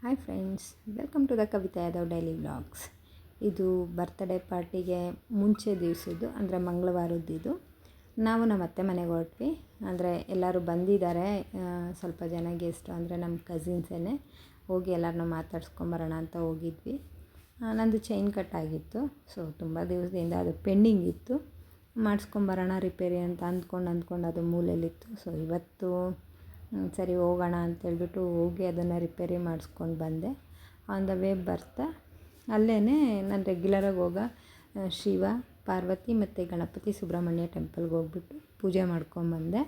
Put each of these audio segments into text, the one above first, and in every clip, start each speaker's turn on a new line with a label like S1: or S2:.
S1: Hi friends, welcome to the Kavita Yadav daily vlogs. ಇದು birthday ಪಾರ್ಟಿಗೆ ಮುಂಚೆ ದಿವಸದ್ದು, ಅಂದರೆ ಮಂಗಳವಾರದ್ದು. ನಾವು ನಮ್ಮ ಅತ್ತೆ ಮನೆಗೆ ಹೊರಟ್ವಿ. ಅಂದರೆ ಎಲ್ಲರೂ ಬಂದಿದ್ದಾರೆ, ಸ್ವಲ್ಪ ಜನ ಗೆಸ್ಟು, ಅಂದರೆ ನಮ್ಮ ಕಸಿನ್ಸೇ. ಹೋಗಿ ಎಲ್ಲರನ್ನೂ ಮಾತಾಡ್ಸ್ಕೊಂಬರೋಣ ಅಂತ ಹೋಗಿದ್ವಿ. ನಂದು ಚೈನ್ ಕಟ್ ಆಗಿತ್ತು, ಸೊ ತುಂಬ ದಿವಸದಿಂದ ಅದು ಪೆಂಡಿಂಗ್ ಇತ್ತು. ಮಾಡಿಸ್ಕೊಂಬರೋಣ ರಿಪೇರಿ ಅಂತ ಅಂದ್ಕೊಂಡು ಅದು ಮೂಲೆಯಲ್ಲಿತ್ತು. ಸೊ ಇವತ್ತು ಸರಿ ಹೋಗೋಣ ಅಂತೇಳ್ಬಿಟ್ಟು ಹೋಗಿ ಅದನ್ನು ರಿಪೇರಿ ಮಾಡಿಸ್ಕೊಂಡು ಬಂದೆ. ಆನ್ ದ ವೇ ಬರ್ತಾ ಅಲ್ಲೇ ನಾನು ರೆಗ್ಯುಲರಾಗಿ ಹೋಗೋ ಶಿವ, ಪಾರ್ವತಿ ಮತ್ತು ಗಣಪತಿ ಸುಬ್ರಹ್ಮಣ್ಯ ಟೆಂಪಲ್ಗೆ ಹೋಗ್ಬಿಟ್ಟು ಪೂಜೆ ಮಾಡ್ಕೊಂಬಂದೆ.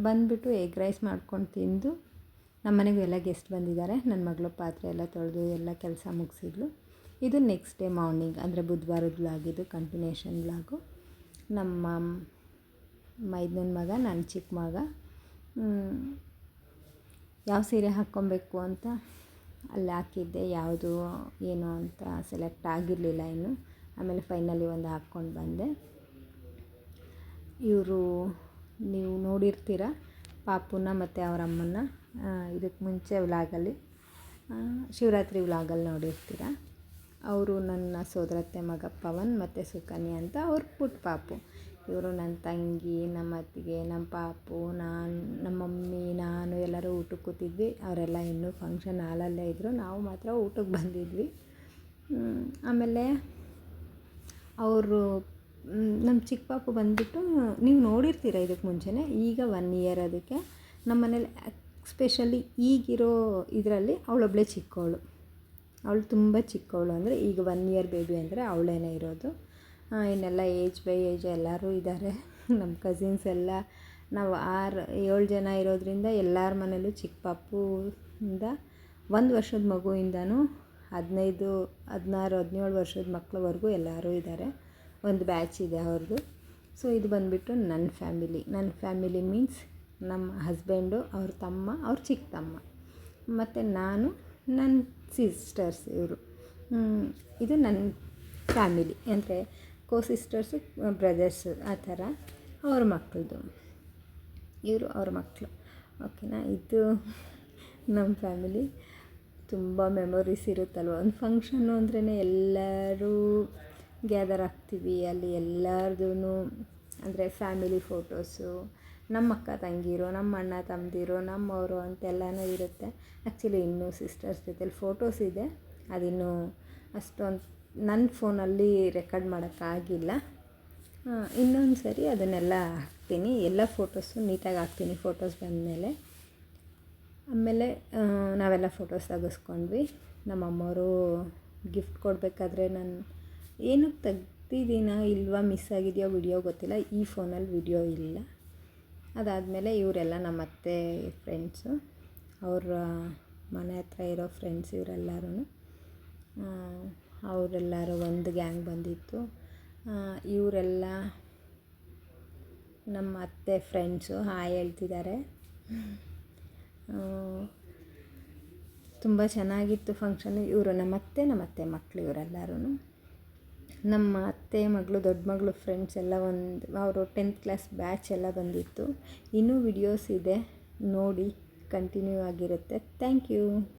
S1: ಬಂದುಬಿಟ್ಟು ಎಗ್ ರೈಸ್ ಮಾಡ್ಕೊಂಡು ತಿಂದು, ನಮ್ಮ ಮನೆಗೂ ಎಲ್ಲ ಗೆಸ್ಟ್ ಬಂದಿದ್ದಾರೆ. ನನ್ನ ಮಗಳು ಪಾತ್ರೆ ಎಲ್ಲ ತೊಳೆದು ಎಲ್ಲ ಕೆಲಸ ಮುಗಿಸಿದ್ಲು. ಇದು ನೆಕ್ಸ್ಟ್ ಡೇ ಮಾರ್ನಿಂಗ್, ಅಂದರೆ ಬುಧವಾರದ ವ್ಲಾಗಿದು ಕಂಟಿನ್ಯೂಷನ್ ವ್ಲಾಗು. ನಮ್ಮ ಮೈದನ ಮಗ, ನನ್ನ ಚಿಕ್ಕ ಮಗ ಯಾವ ಸೀರೆ ಹಾಕ್ಕೊಬೇಕು ಅಂತ ಅಲ್ಲಿ ಹಾಕಿದ್ದೆ. ಯಾವುದು ಏನು ಅಂತ ಸೆಲೆಕ್ಟ್ ಆಗಿರಲಿಲ್ಲ ಇನ್ನು. ಆಮೇಲೆ ಫೈನಲಿ ಒಂದು ಹಾಕ್ಕೊಂಡು ಬಂದೆ. ಇವರು ನೀವು ನೋಡಿರ್ತೀರ ಪಾಪುನ ಮತ್ತು ಅವರ ಅಮ್ಮನ್ನ. ಇದಕ್ಕೆ ಮುಂಚೆ ವ್ಲಾಗಲ್ಲಿ, ಶಿವರಾತ್ರಿ ವ್ಲಾಗಲ್ಲಿ ನೋಡಿರ್ತೀರ. ಅವರು ನನ್ನ ಸೋದರತ್ತೆ ಮಗ ಪವನ್ ಮತ್ತು ಸುಕನ್ಯಾ ಅಂತ. ಅವ್ರ ಪುಟ್ಟ ಪಾಪು. ಇವರು ನನ್ನ ತಂಗಿ, ನಮ್ಮ ಅತ್ತಿಗೆ, ನಮ್ಮ ಪಾಪು, ನಮ್ಮ ಮಮ್ಮಿ, ನಾನು ಎಲ್ಲರೂ ಊಟಕ್ಕೆ ಕೂತಿದ್ವಿ. ಅವರೆಲ್ಲ ಇನ್ನೂ ಫಂಕ್ಷನ್ ಹಾಲಲ್ಲೇ ಇದ್ದರು. ನಾವು ಮಾತ್ರ ಊಟಕ್ಕೆ ಬಂದಿದ್ವಿ. ಆಮೇಲೆ ಅವರು ನಮ್ಮ ಚಿಕ್ಕ ಪಾಪು ಬಂದುಬಿಟ್ಟು, ನೀವು ನೋಡಿರ್ತೀರ ಇದಕ್ಕೆ ಮುಂಚೆನೇ. ಈಗ 1 ಇಯರ್ ಅದಕ್ಕೆ. ನಮ್ಮ ಮನೇಲಿ ಎಸ್ಪೆಷಲಿ ಈಗಿರೋ ಇದರಲ್ಲಿ ಅವಳೊಬ್ಬಳೇ ಚಿಕ್ಕವಳು. ಅವಳು ತುಂಬ ಚಿಕ್ಕವಳು, ಅಂದರೆ ಈಗ 1 ಇಯರ್ ಬೇಬಿ ಅಂದರೆ ಅವಳೇನೇ ಇರೋದು. ಇನ್ನೆಲ್ಲ ಏಜ್ ಬೈ ಏಜ್ ಎಲ್ಲರೂ ಇದ್ದಾರೆ. ನಮ್ಮ ಕಸಿನ್ಸ್ ಎಲ್ಲ ನಾವು 6-7 ಜನ ಇರೋದ್ರಿಂದ ಎಲ್ಲರ ಮನೇಲೂ ಚಿಕ್ಕ ಪಾಪುಯಿಂದ 1 ವರ್ಷದ ಮಗುವಿಂದನೂ 15, 16, 17 ವರ್ಷದ ಮಕ್ಕಳವರೆಗೂ ಎಲ್ಲರೂ ಇದ್ದಾರೆ. ಒಂದು ಬ್ಯಾಚ್ ಇದೆ ಅವ್ರದ್ದು. ಸೊ ಇದು ಬಂದುಬಿಟ್ಟು ನನ್ನ ಫ್ಯಾಮಿಲಿ ಮೀನ್ಸ್ ನಮ್ಮ ಹಸ್ಬೆಂಡು, ಅವ್ರ ತಮ್ಮ, ಅವ್ರ ಚಿಕ್ಕ ತಮ್ಮ, ಮತ್ತು ನಾನು, ನನ್ನ ಸಿಸ್ಟರ್ಸ್. ಇವರು ಇದು ನನ್ನ ಫ್ಯಾಮಿಲಿ, ಅಂದರೆ ಸಿಸ್ಟರ್ಸು, ಬ್ರದರ್ಸು, ಆ ಥರ ಅವ್ರ ಮಕ್ಕಳದು. ಇವರು ಅವ್ರ ಮಕ್ಕಳು. ಓಕೆನಾ. ಇದು ನಮ್ಮ ಫ್ಯಾಮಿಲಿ. ತುಂಬ ಮೆಮೊರೀಸ್ ಇರುತ್ತಲ್ವ. ಒಂದು ಫಂಕ್ಷನ್ನು ಅಂದ್ರೇ ಎಲ್ಲರೂ ಗ್ಯಾದರ್ ಆಗ್ತೀವಿ. ಅಲ್ಲಿ ಎಲ್ಲರದೂ ಅಂದರೆ ಫ್ಯಾಮಿಲಿ ಫೋಟೋಸು, ನಮ್ಮ ಅಕ್ಕ ತಂಗಿರು, ನಮ್ಮ ಅಣ್ಣ ತಮ್ಮದಿರು, ನಮ್ಮವರು ಅಂತೆಲ್ಲನೂ ಇರುತ್ತೆ. ಆ್ಯಕ್ಚುಲಿ ಇನ್ನೂ ಸಿಸ್ಟರ್ಸ್ ಜೊತೆಲಿ ಫೋಟೋಸ್ ಇದೆ. ಅದಿನ್ನೂ ಅಷ್ಟೊಂದು ನನ್ನ ಫೋನಲ್ಲಿ ರೆಕಾರ್ಡ್ ಮಾಡೋಕ್ಕಾಗಿಲ್ಲ. ಇನ್ನೊಂದು ಸರಿ ಅದನ್ನೆಲ್ಲ ಹಾಕ್ತೀನಿ, ಎಲ್ಲ ಫೋಟೋಸು ನೀಟಾಗಿ ಹಾಕ್ತೀನಿ ಫೋಟೋಸ್ ಬಂದಮೇಲೆ. ಆಮೇಲೆ ನಾವೆಲ್ಲ ಫೋಟೋಸ್ ತೆಗೆಸ್ಕೊಂಡ್ವಿ. ನಮ್ಮಮ್ಮವರು ಗಿಫ್ಟ್ ಕೊಡಬೇಕಾದ್ರೆ ನಾನು ಏನಕ್ಕೆ ತೆಗ್ದಿದ್ದೀನೋ ಇಲ್ವಾ, ಮಿಸ್ ಆಗಿದೆಯೋ ವಿಡಿಯೋ ಗೊತ್ತಿಲ್ಲ. ಈ ಫೋನಲ್ಲಿ ವಿಡಿಯೋ ಇಲ್ಲ. ಅದಾದಮೇಲೆ ಇವರೆಲ್ಲ ನಮ್ಮ ಅತ್ತೆ ಫ್ರೆಂಡ್ಸು, ಅವರ ಮನೆ ಹತ್ರ ಇರೋ ಫ್ರೆಂಡ್ಸ್ ಇವರೆಲ್ಲರೂ. ಅವರೆಲ್ಲರೂ ಒಂದು ಗ್ಯಾಂಗ್ ಬಂದಿತ್ತು. ಇವರೆಲ್ಲ ನಮ್ಮ ಅತ್ತೆ ಫ್ರೆಂಡ್ಸು ಹಾಯ್ ಹೇಳ್ತಿದ್ದಾರೆ. ತುಂಬ ಚೆನ್ನಾಗಿತ್ತು ಫಂಕ್ಷನು. ಇವರು ನಮ್ಮ ಅತ್ತೆ ಮಕ್ಕಳು ಇವರೆಲ್ಲರೂ. ನಮ್ಮ ಅತ್ತೆ ಮಗಳು, ದೊಡ್ಡ ಮಗಳು ಫ್ರೆಂಡ್ಸ್ ಎಲ್ಲ ಅವರು 10th ಕ್ಲಾಸ್ ಬ್ಯಾಚ್ ಎಲ್ಲ ಬಂದಿತ್ತು. ಇನ್ನೂ ವಿಡಿಯೋಸ್ ಇದೆ ನೋಡಿ, ಕಂಟಿನ್ಯೂ ಆಗಿರುತ್ತೆ. Thank you.